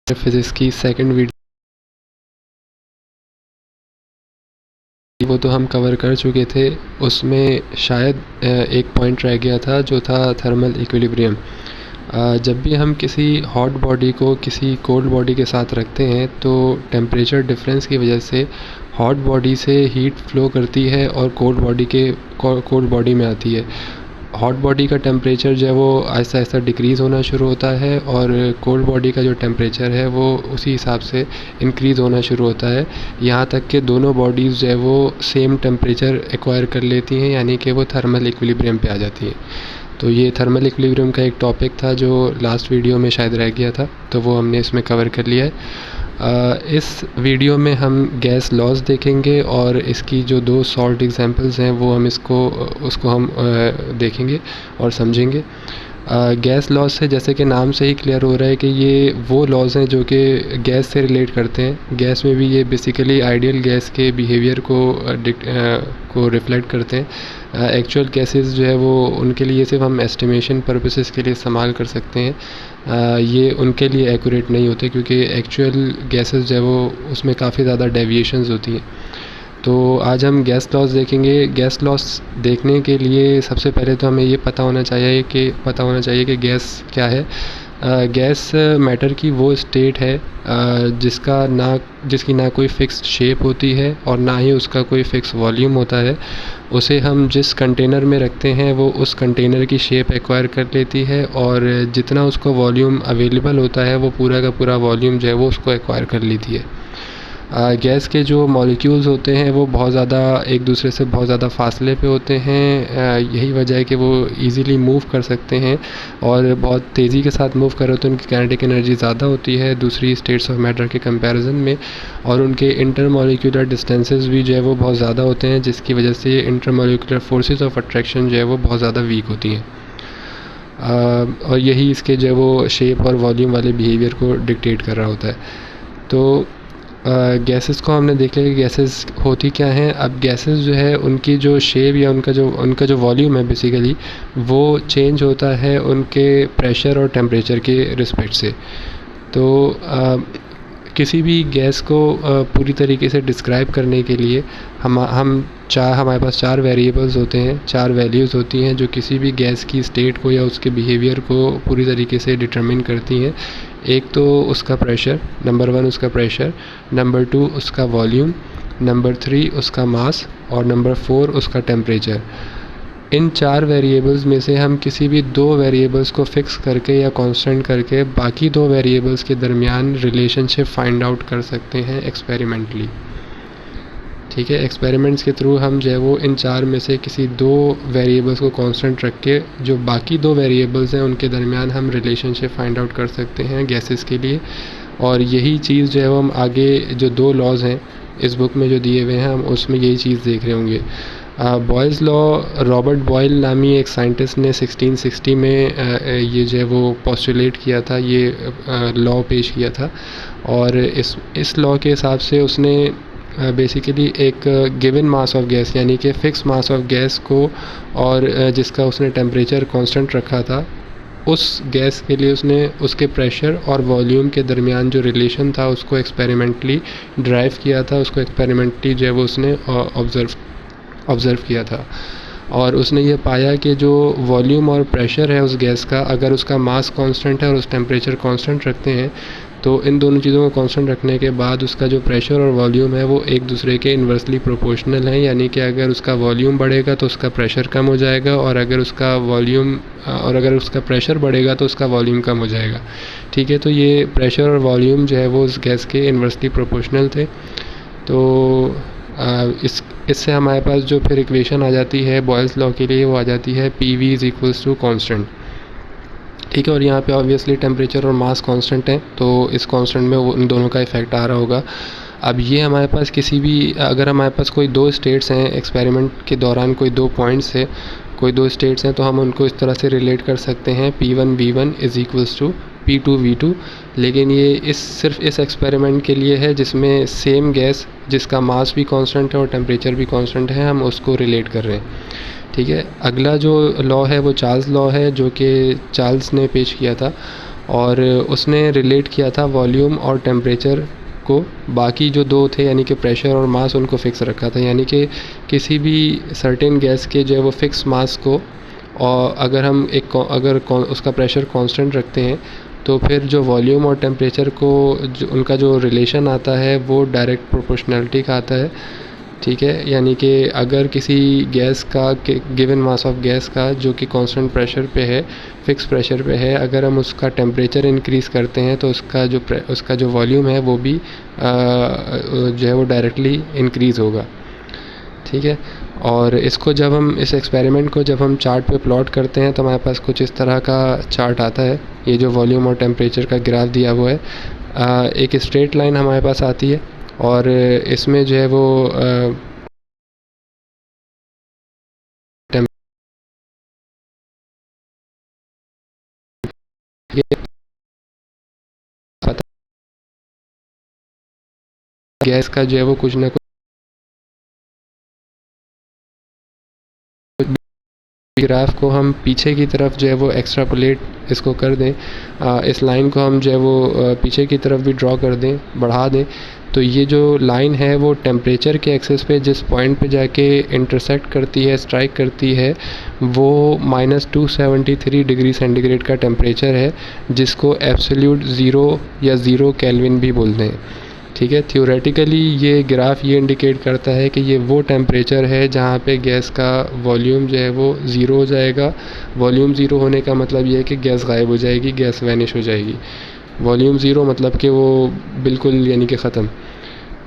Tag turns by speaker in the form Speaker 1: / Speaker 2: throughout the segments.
Speaker 1: Physics की second video वो तो हम कवर कर चुके थे। उसमें शायद एक पॉइंट रह गया था जो था थर्मल इक्विलिब्रियम। जब भी हम किसी हॉट बॉडी को किसी कोल्ड बॉडी के साथ रखते हैं तो टेम्परेचर डिफरेंस की वजह से हॉट बॉडी से हीट फ्लो करती है और कोल्ड बॉडी में आती है। हॉट बॉडी का टेम्परेचर जो है वो आहिस्ता आहिस्ता डिक्रीज़ होना शुरू होता है और कोल्ड बॉडी का जो टेम्परेचर है वो उसी हिसाब से इंक्रीज़ होना शुरू होता है, यहाँ तक कि दोनों बॉडीज़ जो है वो सेम टेम्परेचर एक्वायर कर लेती हैं, यानी कि वो थर्मल इक्विलिब्रियम पे आ जाती हैं। तो ये थर्मल इक्विलिब्रियम का एक टॉपिक था जो लास्ट वीडियो में शायद रह गया था, तो वो हमने इसमें कवर कर लिया है। इस वीडियो में हम गैस लॉज देखेंगे और इसकी जो दो सॉल्ट एग्जांपल्स हैं वो हम उसको हम देखेंगे और समझेंगे। गैस लॉज से जैसे कि नाम से ही क्लियर हो रहा है कि ये वो लॉज हैं जो कि गैस से रिलेट करते हैं। गैस में भी ये बेसिकली आइडियल गैस के बिहेवियर को रिफ्लेक्ट करते हैं। एक्चुअल गैसेस जो है वो उनके लिए सिर्फ हम एस्टिमेशन पर्पसेस के लिए इस्तेमाल कर सकते हैं। ये उनके लिए एक्यूरेट नहीं होते क्योंकि एक्चुअल गैसेस जो है वो उसमें काफ़ी ज़्यादा डेविएशंस होती हैं। तो आज हम गैस लॉस देखेंगे। गैस लॉस देखने के लिए सबसे पहले तो हमें ये पता होना चाहिए कि गैस क्या है। गैस मैटर की वो स्टेट है जिसकी ना कोई फ़िक्स्ड शेप होती है और ना ही उसका कोई फ़िक्स वॉल्यूम होता है। उसे हम जिस कंटेनर में रखते हैं वो उस कंटेनर की शेप एक्वायर कर लेती है और जितना उसको वॉल्यूम अवेलेबल होता है वो पूरा का पूरा वॉल्यूम जो है वो उसको एक्वायर कर लेती है। गैस के जो मॉलिक्यूल्स होते हैं वो बहुत ज़्यादा एक दूसरे से बहुत ज़्यादा फासले पे होते हैं। यही वजह है कि वो इजीली मूव कर सकते हैं और बहुत तेज़ी के साथ मूव कर रहे होते हैं। उनकी काइनेटिक एनर्जी ज़्यादा होती है दूसरी स्टेट्स ऑफ मैटर के कंपैरिजन में, और उनके इंटरमॉलिक्यूलर डिस्टेंसेस भी जो है वो बहुत ज़्यादा होते हैं, जिसकी वजह से इंटरमॉलिक्यूलर फोर्सेस ऑफ अट्रैक्शन जो है वो बहुत ज़्यादा वीक होती हैं। और यही इसके जो है वो शेप और वॉल्यूम वाले बिहेवियर को डिक्टेट कर रहा होता है। तो गैसेस को हमने देख लिया कि गैसेस होती क्या हैं। अब गैसेस जो है उनकी जो शेप या उनका जो वॉल्यूम है बेसिकली वो चेंज होता है उनके प्रेशर और टेम्परेचर के रिस्पेक्ट से। तो किसी भी गैस को पूरी तरीके से डिस्क्राइब करने के लिए हमारे पास 4 वेरिएबल्स होते हैं, 4 वैल्यूज़ होती हैं जो किसी भी गैस की स्टेट को या उसके बिहेवियर को पूरी तरीके से डिटरमिन करती हैं। एक तो उसका प्रेशर, नंबर 1 उसका प्रेशर, नंबर 2 उसका वॉल्यूम, नंबर 3 उसका मास और नंबर 4 उसका टेम्परेचर। इन 4 वेरिएबल्स में से हम किसी भी 2 वेरिएबल्स को फिक्स करके या कांस्टेंट करके बाकी 2 वेरिएबल्स के दरमियान रिलेशनशिप फाइंड आउट कर सकते हैं एक्सपेरिमेंटली। ठीक है, एक्सपेरिमेंट्स के थ्रू हम जो है वो इन 4 में से किसी 2 वेरिएबल्स को कांस्टेंट रख के जो बाकी 2 वेरिएबल्स हैं उनके दरमियान हम रिलेशनशिप फाइंड आउट कर सकते हैं गैसेस के लिए। और यही चीज़ जो है वो हम आगे जो 2 लॉज हैं इस बुक में जो दिए हुए हैं हम उसमें यही चीज़ देख रहे होंगे। बॉयज़ लॉ, रॉबर्ट बॉयल नामी एक साइंटिस्ट ने 1660 में ये जो है वो पोस्टुलेट किया था, ये लॉ पेश किया था। और इस लॉ के हिसाब से उसने बेसिकली एक गिवन मास ऑफ गैस यानी कि फ़िक्स मास ऑफ गैस को और जिसका उसने टेम्परेचर कांस्टेंट रखा था, उस गैस के लिए उसने उसके प्रेशर और वॉल्यूम के दरमियान जो रिलेशन था उसको एक्सपेरिमेंटली ड्राइव किया था, उसको एक्सपेरिमेंटली जो है वो उसने ऑब्ज़र्व किया था। और उसने ये पाया कि जो वॉल्यूम और प्रेशर है उस गैस का, अगर उसका मास कांस्टेंट है और उस टेम्परेचर कांस्टेंट रखते हैं तो इन दोनों चीज़ों को कांस्टेंट रखने के बाद उसका जो प्रेशर और वॉल्यूम है वो एक दूसरे के इन्वर्सली प्रोपोर्शनल हैं। यानी कि अगर उसका वॉल्यूम बढ़ेगा तो उसका प्रेशर कम हो जाएगा और अगर उसका प्रेशर बढ़ेगा तो उसका वॉल्यूम कम हो जाएगा। ठीक है, तो ये प्रेशर और वॉल्यूम जो है वो उस गैस के इन्वर्सली प्रोपोर्शनल थे। तो इससे हमारे पास जो फिर इक्वेशन आ जाती है बॉयल्स लॉ के लिए वो आ जाती है PV = कांस्टेंट। ठीक है, और यहाँ पे ऑब्वियसली टेम्परेचर और मास कांस्टेंट है तो इस कांस्टेंट में वो उन दोनों का इफेक्ट आ रहा होगा। अब ये हमारे पास अगर हमारे पास कोई 2 स्टेट्स हैं एक्सपेरिमेंट के दौरान, कोई 2 पॉइंट्स है, कोई 2 स्टेट्स हैं, तो हम उनको इस तरह से रिलेट कर सकते हैं P1 V1 = P2 V2। लेकिन ये सिर्फ इस एक्सपेरिमेंट के लिए है जिसमें सेम गैस जिसका मास भी कांस्टेंट है और टेम्परेचर भी कांस्टेंट है, हम उसको रिलेट कर रहे हैं। ठीक है, अगला जो लॉ है वो चार्ल्स लॉ है जो कि चार्ल्स ने पेश किया था। और उसने रिलेट किया था वॉल्यूम और टेम्परेचर को, बाकी जो दो थे यानी कि प्रेशर और मास उनको फ़िक्स रखा था। यानी कि किसी भी सर्टेन गैस के जो है वो फ़िक्स मास को, और अगर हम उसका प्रेशर कांस्टेंट रखते हैं तो फिर जो वॉल्यूम और टेम्परेचर को जो उनका जो रिलेशन आता है वो डायरेक्ट प्रोपोर्शनैलिटी का आता है। ठीक है, यानी कि अगर किसी गैस का गिवन मास ऑफ गैस का जो कि कांस्टेंट प्रेशर पे है, फिक्स प्रेशर पे है, अगर हम उसका टेम्परेचर इंक्रीज़ करते हैं तो उसका जो वॉल्यूम है वो भी जो है वो डायरेक्टली इंक्रीज़ होगा। ठीक है, और इस एक्सपेरिमेंट को जब हम चार्ट पे प्लॉट करते हैं तो हमारे पास कुछ इस तरह का चार्ट आता है। ये जो वॉल्यूम और टेम्परेचर का ग्राफ दिया हुआ है, एक स्ट्रेट लाइन हमारे पास आती है और इसमें जो है वो गैस का जो है वो कुछ ना कुछ ग्राफ को हम पीछे की तरफ जो है वो एक्स्ट्रापोलेट इसको कर दें, इस लाइन को हम जो है वो पीछे की तरफ भी ड्रॉ कर दें, बढ़ा दें, तो ये जो लाइन है वो टेम्परेचर के एक्सेस पे जिस पॉइंट पे जाके इंटरसेक्ट करती है, स्ट्राइक करती है, वो -273 डिग्री सेंटीग्रेड का टेम्परेचर है, जिसको एब्सोल्यूट ज़ीरो या ज़ीरो केल्विन भी बोलते हैं। ठीक है, थ्योरेटिकली ये ग्राफ ये इंडिकेट करता है कि ये वो टेम्परेचर है जहाँ पे गैस का वॉल्यूम जो है वो ज़ीरो हो जाएगा। वॉल्यूम ज़ीरो होने का मतलब ये है कि गैस गायब हो जाएगी, गैस वैनिश हो जाएगी। वॉल्यूम ज़ीरो मतलब कि वो बिल्कुल यानी कि ख़त्म।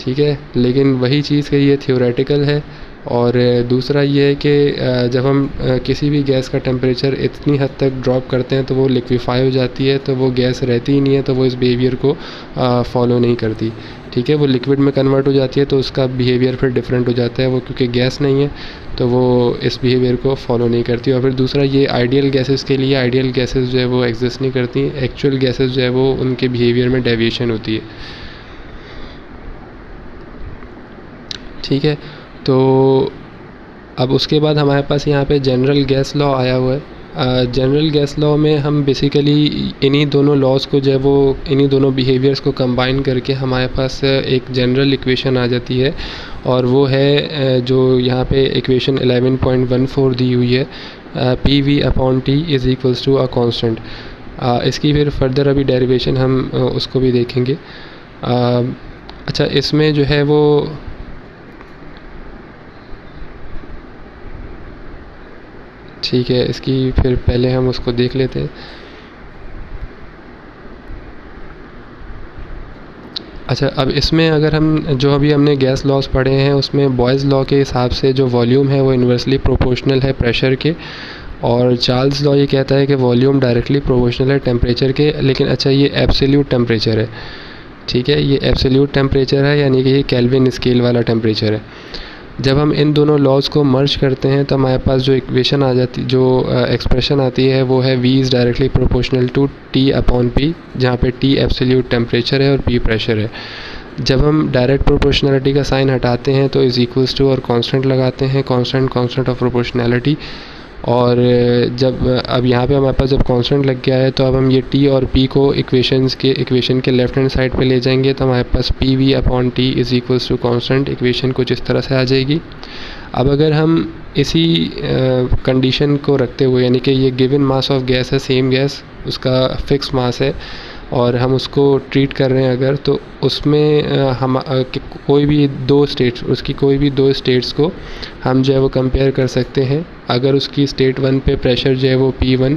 Speaker 1: ठीक है, लेकिन वही चीज़ कि ये थ्योरेटिकल है। और दूसरा ये है कि जब हम किसी भी गैस का टेम्परेचर इतनी हद तक ड्रॉप करते हैं तो वो लिक्विफाई हो जाती है, तो वो गैस रहती ही नहीं है, तो वो इस बिहेवियर को फॉलो नहीं करती। ठीक है, वो लिक्विड में कन्वर्ट हो जाती है तो उसका बिहेवियर फिर डिफरेंट हो जाता है, वो क्योंकि गैस नहीं है तो वो इस बिहेवियर को फॉलो नहीं करती। और फिर दूसरा ये आइडियल गैसेस के लिए आइडियल गैसेस जो है वो एग्जिस्ट नहीं करती, एक्चुअल गैसेस जो है वो उनके बिहेवियर में डेविएशन होती है। ठीक है, तो अब उसके बाद हमारे पास यहाँ पे जनरल गैस लॉ आया हुआ है। जनरल गैस लॉ में हम बेसिकली इन्हीं दोनों लॉज को जो है वो इन्हीं दोनों बिहेवियर्स को कंबाइन करके हमारे पास एक जनरल इक्वेशन आ जाती है, और वो है जो यहाँ पे इक्वेशन 11.14 दी हुई है, P V upon T is equals to a constant. इसकी फिर फर्दर अभी डेरिवेशन हम उसको भी देखेंगे। अच्छा, इसमें जो है वो ठीक है, इसकी फिर पहले हम उसको देख लेते हैं। अच्छा, अब इसमें अगर हम जो अभी हमने गैस लॉज पढ़े हैं उसमें बॉयज़ लॉ के हिसाब से जो वॉल्यूम है वो इन्वर्सली प्रोपोर्शनल है प्रेशर के, और चार्ल्स लॉ ये कहता है कि वॉल्यूम डायरेक्टली प्रोपोर्शनल है टेम्परेचर के। लेकिन अच्छा, ये एब्सोल्यूट टेम्परेचर है। ठीक है, ये एब्सोल्यूट टेम्परेचर है, यानी कि ये केल्विन स्केल वाला टेम्परेचर है। जब हम इन दोनों लॉज को मर्ज करते हैं तो हमारे पास जो इक्वेशन आ जाती, जो एक्सप्रेशन आती है वो है V is directly proportional to T upon P, जहाँ पे T एब्सोल्यूट टेम्परेचर है और P प्रेशर है। जब हम डायरेक्ट प्रोपोर्शनैलिटी का साइन हटाते हैं तो इज़ इक्वल्स टू और कांस्टेंट लगाते हैं, कांस्टेंट ऑफ प्रोपोर्शनैलिटी। और जब अब यहाँ पे हमारे पास जब कांस्टेंट लग गया है तो अब हम ये टी और पी को इक्वेशन के लेफ्ट हैंड साइड पे ले जाएंगे, तो हमारे पास P V upon T is equals to constant. Equation कुछ इस तरह से आ जाएगी। अब अगर हम इसी कंडीशन को रखते हुए, यानी कि ये गिवन मास ऑफ गैस है, सेम गैस, उसका फिक्स मास है, और हम उसको ट्रीट कर रहे हैं अगर, तो उसमें कोई भी दो स्टेट्स को हम जो है वो कंपेयर कर सकते हैं। अगर उसकी स्टेट 1 पे प्रेशर जो है वो P1,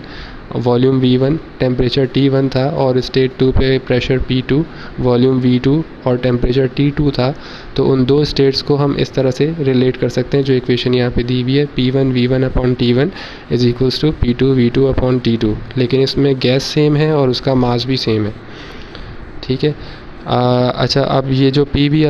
Speaker 1: volume V1, temperature T1 था, और स्टेट 2 पे प्रेशर P2, वॉल्यूम V2 और टेम्परेचर T2 था, तो उन दो स्टेट्स को हम इस तरह से रिलेट कर सकते हैं जो इक्वेशन यहाँ पे दी हुई है, P1 V1 upon T1 is equals to P2 V2 upon T2। लेकिन इसमें गैस सेम है और उसका मास भी सेम है। ठीक है, अच्छा, अब ये जो P भी है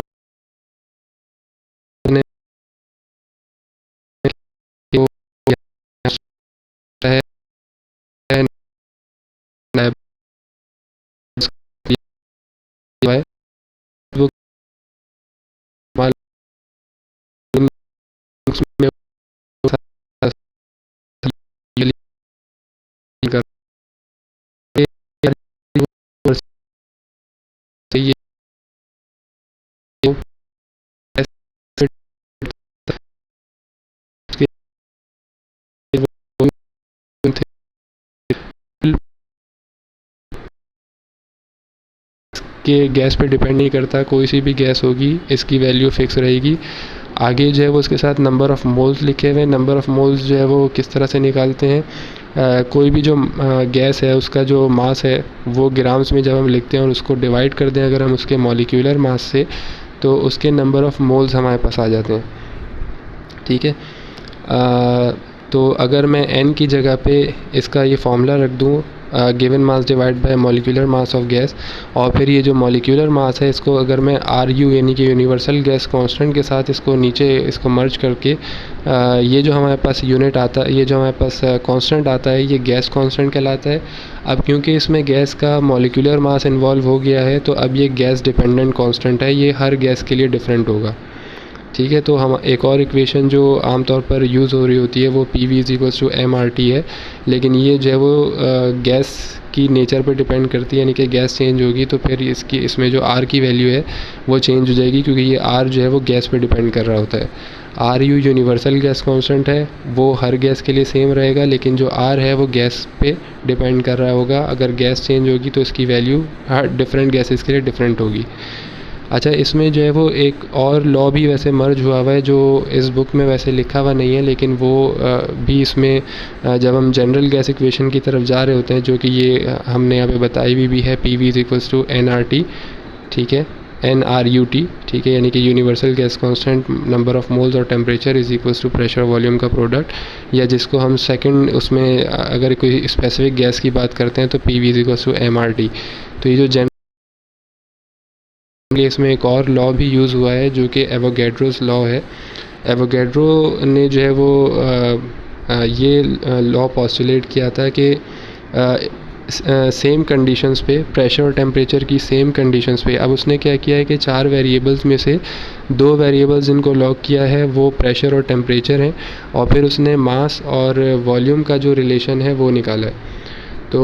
Speaker 1: इसके गैस पे डिपेंड नहीं करता, कोई सी भी गैस होगी इसकी वैल्यू फ़िक्स रहेगी। आगे जो है वो उसके साथ नंबर ऑफ़ मोल्स लिखे हुए हैं। नंबर ऑफ़ मोल्स जो है वो किस तरह से निकालते हैं, कोई भी जो गैस है उसका जो मास है वो ग्राम्स में जब हम लिखते हैं और उसको डिवाइड कर दें अगर हम उसके मॉलिक्यूलर मास से, तो उसके नंबर ऑफ़ मोल्स हमारे पास आ जाते हैं। ठीक है, तो अगर मैं n की जगह पे इसका ये फार्मूला रख दूँ, given mass divide by molecular mass of gas, और फिर ये जो मॉलिक्यूलर मास है इसको अगर मैं RU यानी कि यूनिवर्सल गैस कांस्टेंट के साथ इसको नीचे इसको मर्ज करके ये जो हमारे पास यूनिट आता है, ये जो हमारे पास कांस्टेंट आता है, ये गैस कांस्टेंट कहलाता है। अब क्योंकि इसमें गैस का मॉलिक्यूलर मास इन्वॉल्व हो गया है तो अब ये गैस डिपेंडेंट कांस्टेंट है, ये हर गैस के लिए डिफरेंट होगा। ठीक है, तो हम एक और इक्वेशन जो आमतौर पर यूज़ हो रही होती है वो PV = mRT है, लेकिन ये जो है वो गैस की नेचर पर डिपेंड करती है, यानी कि गैस चेंज होगी तो फिर इसमें जो R की वैल्यू है वो चेंज हो जाएगी, क्योंकि ये R जो है वो गैस पे डिपेंड कर रहा होता है। RU यूनिवर्सल गैस कांस्टेंट है, वो हर गैस के लिए सेम रहेगा, लेकिन जो R है वो गैस पे डिपेंड कर रहा होगा। अगर गैस चेंज होगी तो इसकी वैल्यू हर डिफरेंट गैसेस के लिए डिफरेंट होगी। अच्छा, इसमें जो है वो एक और लॉ भी वैसे मर्ज हुआ हुआ है जो इस बुक में वैसे लिखा हुआ नहीं है, लेकिन वो भी इसमें जब हम जनरल गैस इक्वेशन की तरफ जा रहे होते हैं, जो कि ये हमने यहाँ पे बताई हुई भी है, PV = nRT, ठीक है, nRUT, ठीक है, यानी कि universal gas constant number of moles और temperature is equals to pressure volume का प्रोडक्ट, या जिसको हम सेकंड उसमें अगर कोई स्पेसिफिक गैस की बात करते हैं तो PV = mRT। तो ये जो इसमें एक और लॉ भी यूज़ हुआ है जो कि एवोगैड्रोस लॉ है। एवोगैड्रो ने जो है वो ये लॉ पॉस्टुलेट किया था कि सेम कंडीशंस पे प्रेशर और टेम्परेचर की सेम कंडीशंस पे, अब उसने क्या किया है कि 4 वेरिएबल्स में से 2 वेरिएबल्स जिनको लॉक किया है वो प्रेशर और टेम्परेचर हैं, और फिर उसने मास और वॉल्यूम का जो रिलेशन है वो निकाला है। तो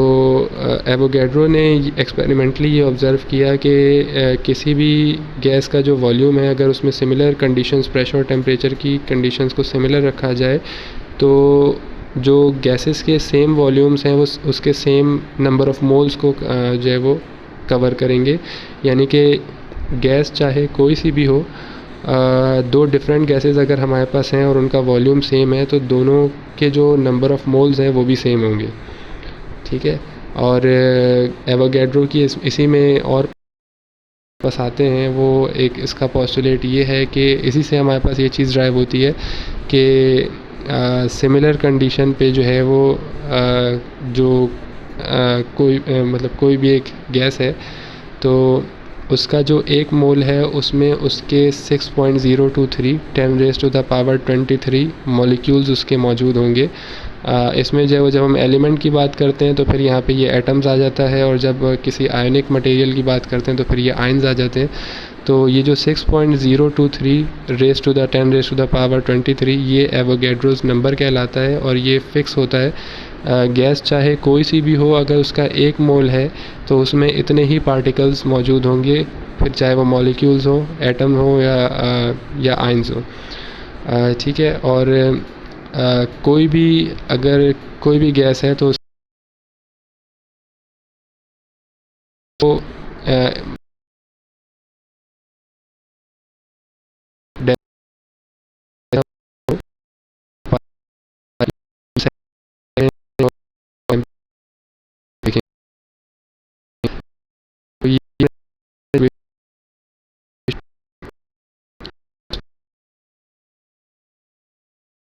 Speaker 1: एवोगैड्रो ने एक्सपेरिमेंटली ये ऑब्ज़र्व किया कि किसी भी गैस का जो वॉल्यूम है अगर उसमें सिमिलर कंडीशंस प्रेशर और टेम्परेचर की कंडीशंस को सिमिलर रखा जाए तो जो गैसेस के सेम वॉल्यूम्स हैं वो उसके सेम नंबर ऑफ़ मोल्स को जो है वो कवर करेंगे। यानी कि गैस चाहे कोई सी भी हो, 2 डिफरेंट गैसेस अगर हमारे पास हैं और उनका वॉल्यूम सेम है तो दोनों के जो नंबर ऑफ़ मोल्स हैं वो भी सेम होंगे। ठीक है, और एवोगैड्रो की इसी में और पास आते हैं वो एक इसका पोस्टुलेट ये है कि इसी से हमारे पास ये चीज़ ड्राइव होती है कि सिमिलर कंडीशन पे जो है वो मतलब कोई भी एक गैस है तो उसका जो 1 मोल है उसमें उसके 6.023 10⁻23 मॉलिक्यूल्स उसके मौजूद होंगे। इसमें जो जब हम एलिमेंट की बात करते हैं तो फिर यहाँ पे ये एटम्स आ जाता है, और जब किसी आयनिक मटेरियल की बात करते हैं तो फिर ये आयन्स आ जाते हैं। तो ये जो 6.023 10⁻23 ये एवोगैड्रोस नंबर कहलाता है, और ये फ़िक्स होता है गैस चाहे कोई सी भी हो, अगर उसका 1 मोल है तो उसमें इतने ही पार्टिकल्स मौजूद होंगे, फिर चाहे वो मॉलिक्यूल्स हो, एटम हो या आयन्स हो। ठीक है, और अगर कोई भी गैस है तो उसको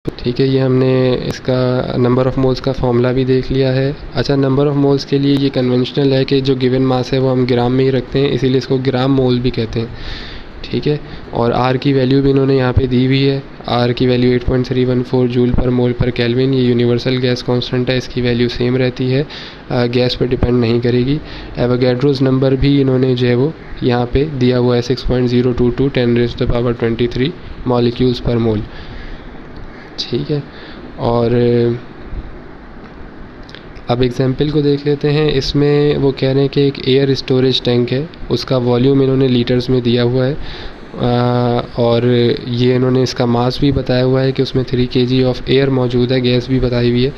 Speaker 1: ठीक है, ये हमने इसका नंबर ऑफ़ मोल्स का फॉर्मूला भी देख लिया है। अच्छा, नंबर ऑफ़ मोल्स के लिए ये कन्वेंशनल है कि जो गिवन मास है वो हम ग्राम में ही रखते हैं, इसीलिए इसको ग्राम मोल भी कहते हैं। ठीक है, और R की वैल्यू भी इन्होंने यहाँ पे दी हुई है। R की वैल्यू 8.314 जूल पर मोल पर केल्विन। ये यूनिवर्सल गैस कांस्टेंट है, इसकी वैल्यू सेम रहती है, गैस पर डिपेंड नहीं करेगी। एवोगैड्रोस नंबर भी इन्होंने जो है वो यहाँ पे दिया हुआ है 6.022 10⁻23 मॉलिक्यूल्स पर मोल। ठीक है, और अब एग्जाम्पल को देख लेते हैं। इसमें वो कह रहे हैं कि एक एयर स्टोरेज टैंक है, उसका वॉल्यूम इन्होंने लीटर्स में दिया हुआ है, और ये इन्होंने इसका मास भी बताया हुआ है कि उसमें 3 kg ऑफ एयर मौजूद है, गैस भी बताई हुई है,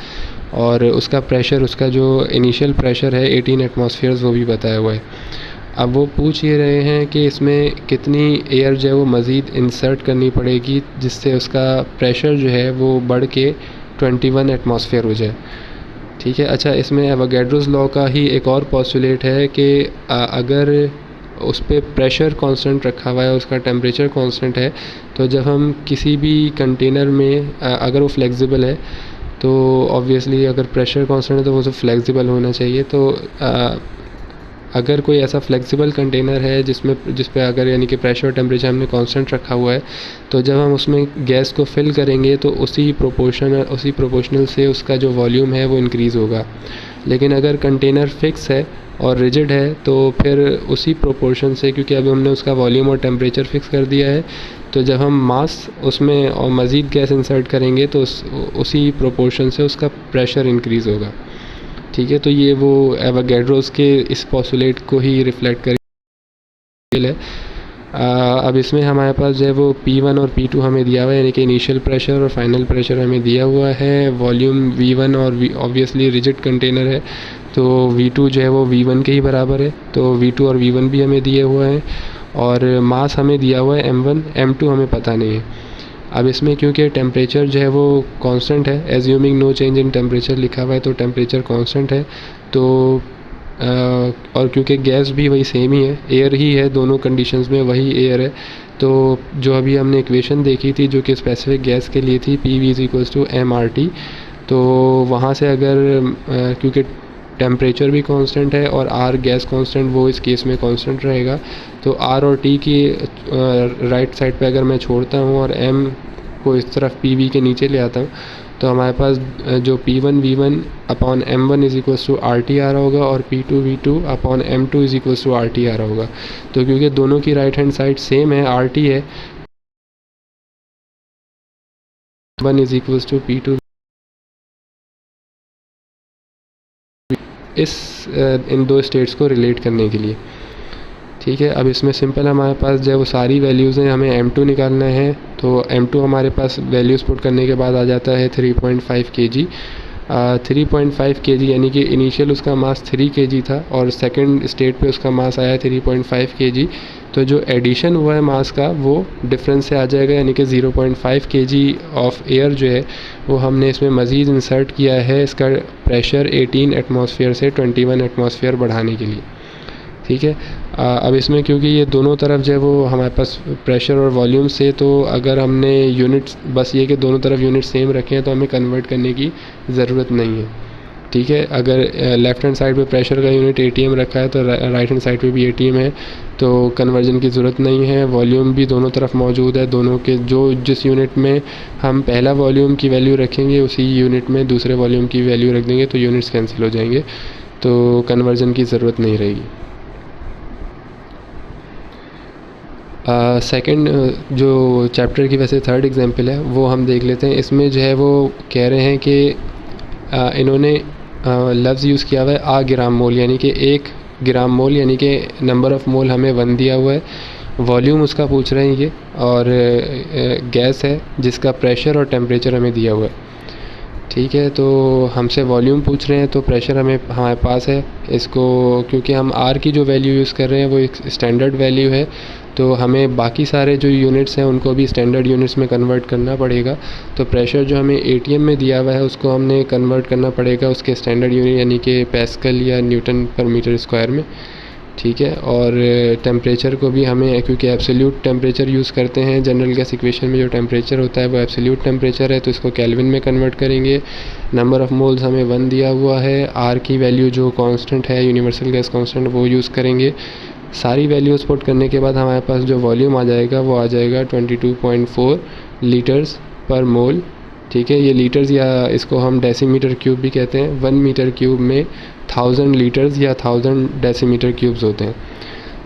Speaker 1: और उसका प्रेशर, उसका जो इनिशियल प्रेशर है 18 एटमॉस्फेयर्स वो भी बताया हुआ है। अब वो पूछ ये रहे हैं कि इसमें कितनी एयर जो है वो मज़ीद इंसर्ट करनी पड़ेगी जिससे उसका प्रेशर जो है वो बढ़ के 21 एटमॉस्फेयर हो जाए। ठीक है। अच्छा, इसमें एवोगैड्रोस लॉ का ही एक और पोस्टुलेट है कि अगर उस पे प्रेशर कांस्टेंट रखा हुआ है, उसका टेम्परेचर कांस्टेंट है, तो जब हम किसी भी कंटेनर में अगर वो फ्लेक्सिबल है तो ऑब्वियसली अगर प्रेशर कांस्टेंट है तो वो सब फ्लेक्सिबल होना चाहिए। तो अगर कोई ऐसा फ्लेक्सिबल कंटेनर है जिस पे अगर यानी कि प्रेशर और टेम्परेचर हमने कांस्टेंट रखा हुआ है, तो जब हम उसमें गैस को फिल करेंगे तो उसी प्रोपोर्शनल से उसका जो वॉल्यूम है वो इंक्रीज़ होगा। लेकिन अगर कंटेनर फिक्स है और रिजिड है तो फिर उसी प्रोपोर्शन से, क्योंकि अभी हमने उसका वॉल्यूम और टेम्परेचर फिक्स कर दिया है, तो जब हम मास उसमें और मज़ीद गैस इंसर्ट करेंगे तो उसी प्रोपोर्शन से उसका प्रेशर इंक्रीज़ होगा। ठीक है। तो ये वो एवोगैड्रोस के इस पोस्टुलेट को ही रिफ्लेक्ट कर है। अब इसमें हमारे पास जो है वो P1 और P2 हमें दिया हुआ है, यानी कि इनिशियल प्रेशर और फाइनल प्रेशर हमें दिया हुआ है। वॉल्यूम V1 और ऑब्वियसली रिजिड कंटेनर है तो V2 जो है वो V1 के ही बराबर है, तो V2 और V1 भी हमें दिए हुए हैं। और मास हमें दिया हुआ है M1, M2 हमें पता नहीं है। अब इसमें क्योंकि टेम्परेचर जो है वो कांस्टेंट है, assuming no change in temperature लिखा हुआ है, तो टेम्परेचर कांस्टेंट है। तो और क्योंकि गैस भी वही सेम ही है, एयर ही है, दोनों कंडीशंस में वही एयर है, तो जो अभी हमने इक्वेशन देखी थी जो कि स्पेसिफिक गैस के लिए थी, PV = mRT, तो वहाँ से अगर क्योंकि टेम्परेचर भी कांस्टेंट है और R गैस कांस्टेंट वो इस केस में कांस्टेंट रहेगा, तो R और T की राइट साइड पे अगर मैं छोड़ता हूँ और M को इस तरफ PV के नीचे ले आता हूँ, तो हमारे पास जो P1 V1 upon M1 =RT आ रहा होगा और P2 V2 upon M2 =RT आ रहा होगा। तो क्योंकि दोनों की राइट हैंड साइड सेम है, RT है, 1 P2 इन दो स्टेट्स को रिलेट करने के लिए। ठीक है। अब इसमें सिंपल हमारे पास जो है वो सारी वैल्यूज़ हैं, हमें M2 निकालना है, तो M2 हमारे पास वैल्यूज़ पुट करने के बाद आ जाता है 3.5 kg। 3.5 kg यानी कि इनिशियल उसका मास 3 kg था और सेकंड स्टेट पे उसका मास आया 3.5 kg। तो जो एडिशन हुआ है मास का वो डिफरेंस से आ जाएगा, यानी कि 0.5 kg ऑफ एयर जो है वो हमने इसमें मज़ीद इंसर्ट किया है इसका प्रेशर 18 एटमॉस्फेयर से 21 एटमॉस्फेयर बढ़ाने के लिए। ठीक है। अब इसमें क्योंकि ये दोनों तरफ जो है वो हमारे पास प्रेशर और वॉल्यूम से, तो अगर हमने यूनिट्स बस ये कि दोनों तरफ यूनिट सेम रखे हैं तो हमें कन्वर्ट करने की ज़रूरत नहीं है। ठीक है। अगर लेफ़्ट हैंड साइड पे प्रेशर का यूनिट ATM रखा है तो राइट हैंड साइड पे भी ATM है, तो कन्वर्जन की ज़रूरत नहीं है। वॉल्यूम भी दोनों तरफ मौजूद है, दोनों के जिस यूनिट में हम पहला वॉल्यूम की वैल्यू रखेंगे उसी यूनिट में दूसरे वॉल्यूम की वैल्यू रख देंगे, तो यूनिट्स कैंसिल हो जाएंगे, तो कन्वर्जन की ज़रूरत नहीं रहेगी। सेकंड जो चैप्टर की वैसे थर्ड एग्जांपल है वो हम देख लेते हैं। इसमें जो है वो कह रहे हैं कि इन्होंने लफ्ज़ यूज़ किया हुआ है आ ग्राम मोल, यानी कि 1 ग्राम मोल, यानी कि नंबर ऑफ़ मोल हमें 1 दिया हुआ है। वॉल्यूम उसका पूछ रहे हैं ये, और गैस है जिसका प्रेशर और टेम्परेचर हमें दिया हुआ है। ठीक है। तो हमसे वॉल्यूम पूछ रहे हैं तो प्रेशर हमारे पास है। इसको क्योंकि हम R की जो वैल्यू यूज़ कर रहे हैं वो एक स्टैंडर्ड वैल्यू है, तो हमें बाकी सारे जो यूनिट्स हैं उनको भी स्टैंडर्ड यूनिट्स में कन्वर्ट करना पड़ेगा। तो प्रेशर जो हमें ATM में दिया हुआ है उसको हमने कन्वर्ट करना पड़ेगा उसके स्टैंडर्ड यूनिट, यानी कि पैस्कल या न्यूटन पर मीटर स्क्वायर में। ठीक है। और टेम्परेचर को भी हमें, क्योंकि एब्सोल्यूट टेम्परेचर यूज़ करते हैं जनरल गैस इक्वेशन में, जो टेम्परेचर होता है वो एब्सोल्यूट टेम्परेचर है, तो इसको केल्विन में कन्वर्ट करेंगे। नंबर ऑफ़ मोल्स हमें 1 दिया हुआ है। R की वैल्यू जो कांस्टेंट है, यूनिवर्सल गैस कांस्टेंट, वो यूज़ करेंगे। सारी वैल्यूज़ पुट करने के बाद हमारे पास जो वॉल्यूम आ जाएगा वो आ जाएगा 22.4 लीटर्स पर मोल। ठीक है। ये लीटर्स या इसको हम डेसीमीटर क्यूब भी कहते हैं। 1 मीटर क्यूब में 1000 लीटर्स या 1000 डेसीमीटर क्यूब्स होते हैं।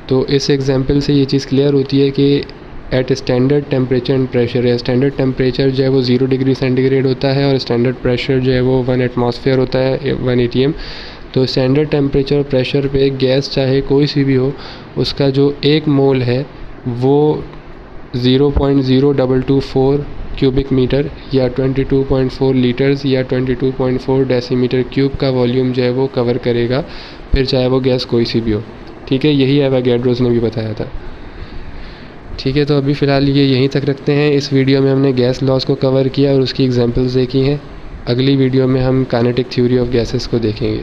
Speaker 1: तो इस एग्जांपल से ये चीज़ क्लियर होती है कि at standard temperature and pressure, या स्टैंडर्ड टेम्परेचर जो है वो 0 डिग्री सेंटीग्रेड होता है और स्टैंडर्ड प्रेशर जो है वो 1 एटमॉस्फेयर होता है, 1 ATM। तो स्टैंडर्ड टेम्परेचर और प्रेशर पे गैस चाहे कोई सी भी हो, उसका जो 1 मोल है वो 0.0224 क्यूबिक मीटर या 22.4 लीटर्स या 22.4 डेसीमीटर क्यूब का वॉल्यूम जो है वो कवर करेगा, फिर चाहे वो गैस कोई सी भी हो। ठीक है, यही एवोगैड्रोस ने भी बताया था। ठीक है, तो अभी फ़िलहाल ये यहीं तक रखते हैं। इस वीडियो में हमने गैस लॉस को कवर किया और उसकी एग्जांपल्स देखी हैं। अगली वीडियो में हम काइनेटिक थ्योरी ऑफ गैसेस को देखेंगे।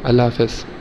Speaker 1: अल्लाह हाफ़िज़।